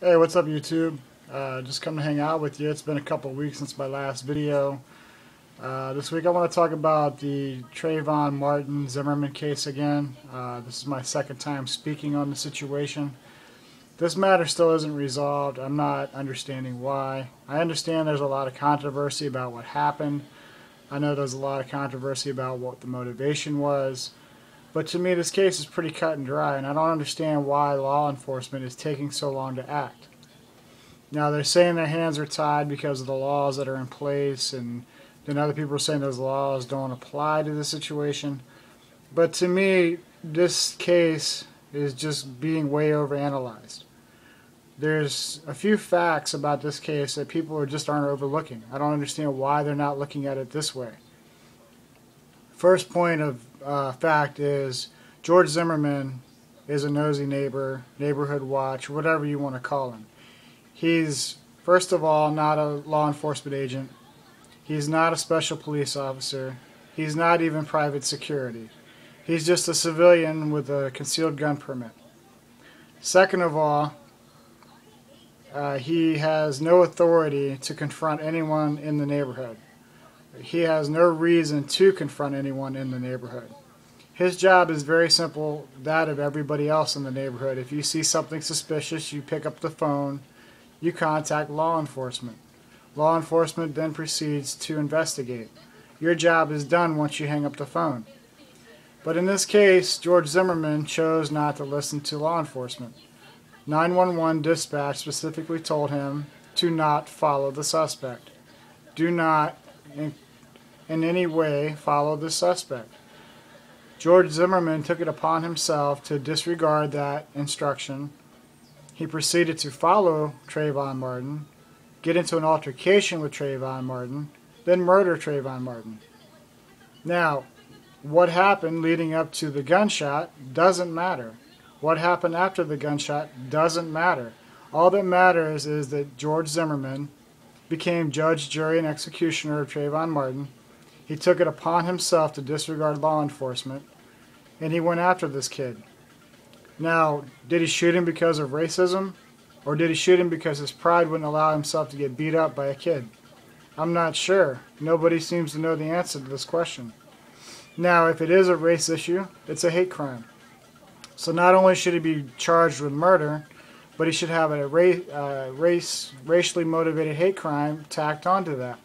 Hey, what's up YouTube? Just come to hang out with you. It's been a couple of weeks since my last video. This week I want to talk about the Trayvon Martin Zimmerman case again. This is my second time speaking on the situation. This matter still isn't resolved. I'm not understanding why. I understand there's a lot of controversy about what happened. I know there's a lot of controversy about what the motivation was. But to me, this case is pretty cut and dry, and I don't understand why law enforcement is taking so long to act. Now, they're saying their hands are tied because of the laws that are in place, and then other people are saying those laws don't apply to the situation. But to me, this case is just being way overanalyzed. There's a few facts about this case that people just aren't overlooking. I don't understand why they're not looking at it this way. First point of fact is George Zimmerman is a nosy neighbor, neighborhood watch, whatever you want to call him. He's, first of all, not a law enforcement agent. He's not a special police officer. He's not even private security. He's just a civilian with a concealed gun permit. Second of all, he has no authority to confront anyone in the neighborhood. He has no reason to confront anyone in the neighborhood. His job is very simple, that of everybody else in the neighborhood. If you see something suspicious, you pick up the phone, you contact law enforcement. Law enforcement then proceeds to investigate. Your job is done once you hang up the phone. But in this case, George Zimmerman chose not to listen to law enforcement. 911 dispatch specifically told him to not follow the suspect. Do not in any way follow the suspect. George Zimmerman took it upon himself to disregard that instruction. He proceeded to follow Trayvon Martin, get into an altercation with Trayvon Martin, then murder Trayvon Martin. Now, what happened leading up to the gunshot doesn't matter. What happened after the gunshot doesn't matter. All that matters is that George Zimmerman became judge, jury, and executioner of Trayvon Martin. He took it upon himself to disregard law enforcement, and he went after this kid. Now, did he shoot him because of racism, or did he shoot him because his pride wouldn't allow himself to get beat up by a kid? I'm not sure. Nobody seems to know the answer to this question. Now, if it is a race issue, it's a hate crime. So not only should he be charged with murder, but he should have a racially motivated hate crime tacked onto that.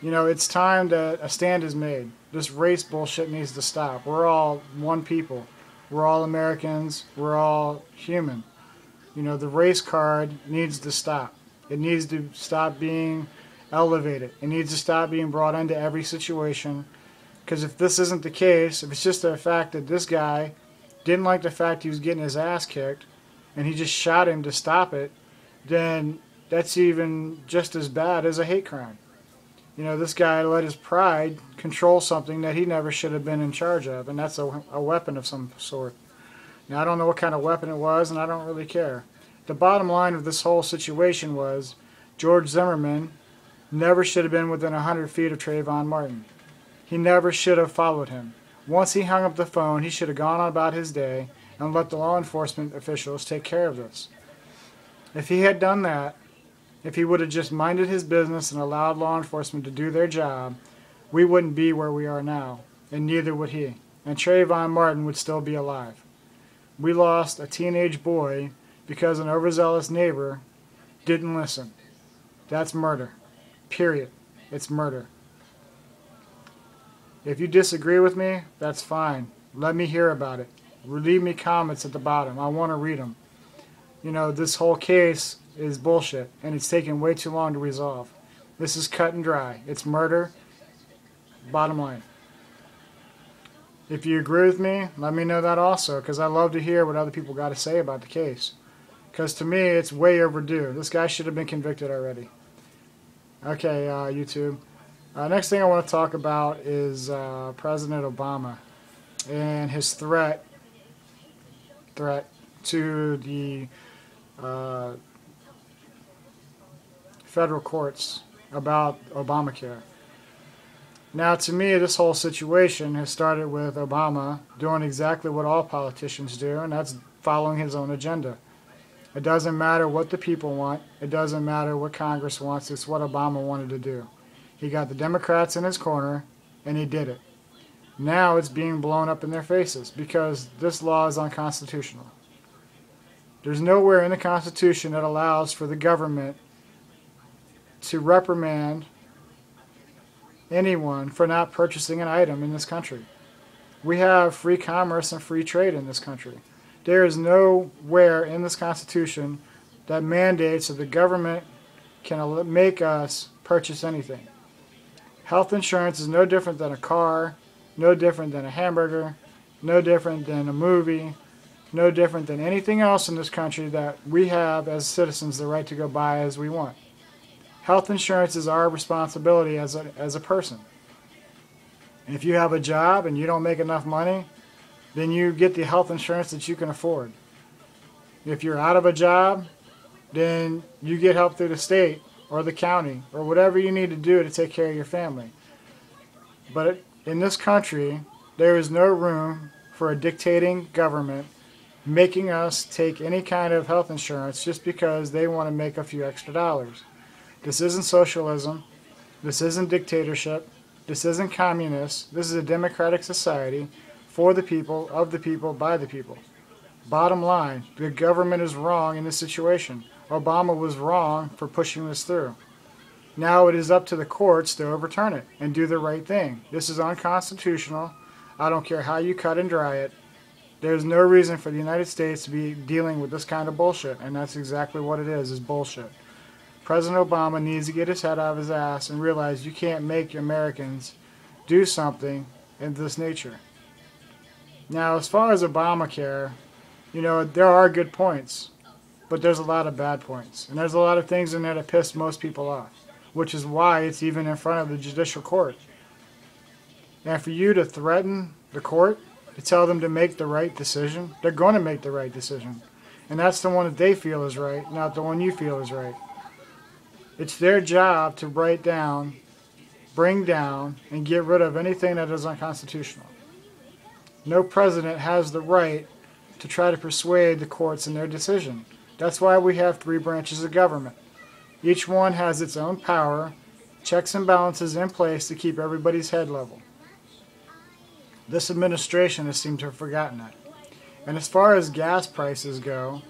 You know, it's time that a stand is made. This race bullshit needs to stop. We're all one people. We're all Americans. We're all human. You know, the race card needs to stop. It needs to stop being elevated. It needs to stop being brought into every situation. Because if this isn't the case, if it's just the fact that this guy didn't like the fact he was getting his ass kicked, and he just shot him to stop it, then that's even just as bad as a hate crime. You know, this guy let his pride control something that he never should have been in charge of, and that's a weapon of some sort. Now, I don't know what kind of weapon it was, and I don't really care. The bottom line of this whole situation was George Zimmerman never should have been within 100 feet of Trayvon Martin. He never should have followed him. Once he hung up the phone, he should have gone on about his day and let the law enforcement officials take care of this. If he had done that, if he would have just minded his business and allowed law enforcement to do their job, we wouldn't be where we are now, and neither would he. And Trayvon Martin would still be alive. We lost a teenage boy because an overzealous neighbor didn't listen. That's murder. Period. It's murder. If you disagree with me, that's fine. Let me hear about it. Leave me comments at the bottom. I want to read them. You know, this whole case is bullshit, and it's taken way too long to resolve. This is cut and dry. It's murder. Bottom line. If you agree with me, let me know that also, because I love to hear what other people got to say about the case. Because to me, it's way overdue. This guy should have been convicted already. Okay, YouTube. Next thing I want to talk about is President Obama and his threat to the federal courts about Obamacare. Now, to me, this whole situation has started with Obama doing exactly what all politicians do, and that's following his own agenda. It doesn't matter what the people want. It doesn't matter what Congress wants. It's what Obama wanted to do. He got the Democrats in his corner, and he did it. Now it's being blown up in their faces because this law is unconstitutional. There's nowhere in the Constitution that allows for the government to reprimand anyone for not purchasing an item in this country. We have free commerce and free trade in this country. There is nowhere in this Constitution that mandates that the government can make us purchase anything. Health insurance is no different than a car, no different than a hamburger, no different than a movie, no different than anything else in this country that we have as citizens the right to go buy as we want. Health insurance is our responsibility as a person. And if you have a job and you don't make enough money, then you get the health insurance that you can afford. If you're out of a job, then you get help through the state or the county or whatever you need to do to take care of your family. But in this country, there is no room for a dictating government making us take any kind of health insurance just because they want to make a few extra dollars. This isn't socialism. This isn't dictatorship. This isn't communist. This is a democratic society for the people, of the people, by the people. Bottom line, the government is wrong in this situation. Obama was wrong for pushing this through. Now it is up to the courts to overturn it and do the right thing. This is unconstitutional. I don't care how you cut and dry it. There's no reason for the United States to be dealing with this kind of bullshit, and that's exactly what it is bullshit. President Obama needs to get his head out of his ass and realize you can't make Americans do something in this nature. Now, as far as Obamacare, you know, there are good points, but there's a lot of bad points. And there's a lot of things in there that piss most people off, which is why it's even in front of the judicial court. And for you to threaten the court to tell them to make the right decision, they're going to make the right decision. And that's the one that they feel is right, not the one you feel is right. It's their job to write down, bring down, and get rid of anything that is unconstitutional. No president has the right to try to persuade the courts in their decision. That's why we have 3 branches of government. Each one has its own power, checks and balances in place to keep everybody's head level. This administration has seemed to have forgotten that. And as far as gas prices go,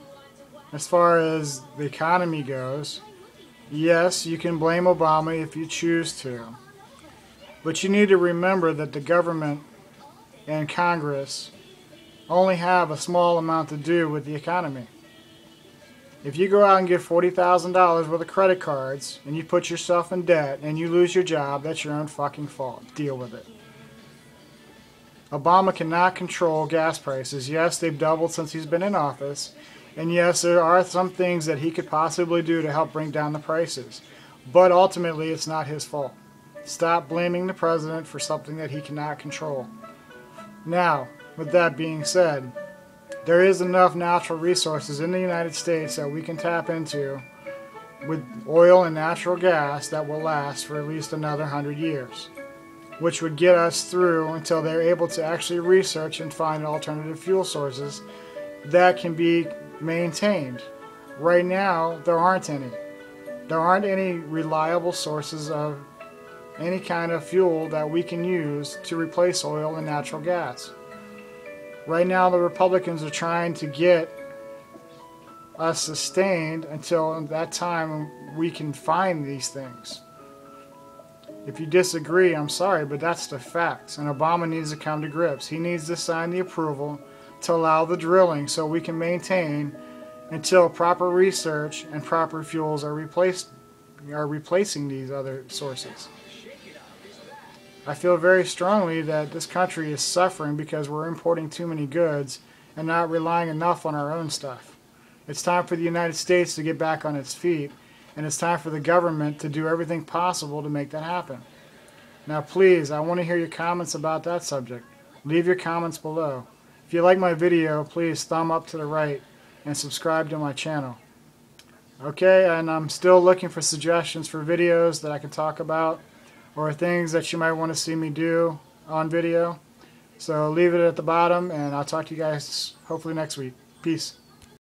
as far as the economy goes, yes, you can blame Obama if you choose to. But you need to remember that the government and Congress only have a small amount to do with the economy. If you go out and get $40,000 worth of credit cards and you put yourself in debt and you lose your job, that's your own fucking fault. Deal with it. Obama cannot control gas prices. Yes, they've doubled since he's been in office. And yes, there are some things that he could possibly do to help bring down the prices. But ultimately, it's not his fault. Stop blaming the president for something that he cannot control. Now, with that being said, there is enough natural resources in the United States that we can tap into with oil and natural gas that will last for at least another 100 years, which would get us through until they're able to actually research and find alternative fuel sources that can be maintained. Right now, there aren't any. There aren't any reliable sources of any kind of fuel that we can use to replace oil and natural gas. Right now, the Republicans are trying to get us sustained until that time we can find these things. If you disagree, I'm sorry, but that's the facts. And Obama needs to come to grips. He needs to sign the approval to allow the drilling so we can maintain until proper research and proper fuels are replacing these other sources. I feel very strongly that this country is suffering because we're importing too many goods and not relying enough on our own stuff. It's time for the United States to get back on its feet, and it's time for the government to do everything possible to make that happen. Now please, I want to hear your comments about that subject. Leave your comments below. If you like my video, please thumb up to the right and subscribe to my channel. Okay, and I'm still looking for suggestions for videos that I can talk about or things that you might want to see me do on video. So leave it at the bottom, and I'll talk to you guys hopefully next week. Peace.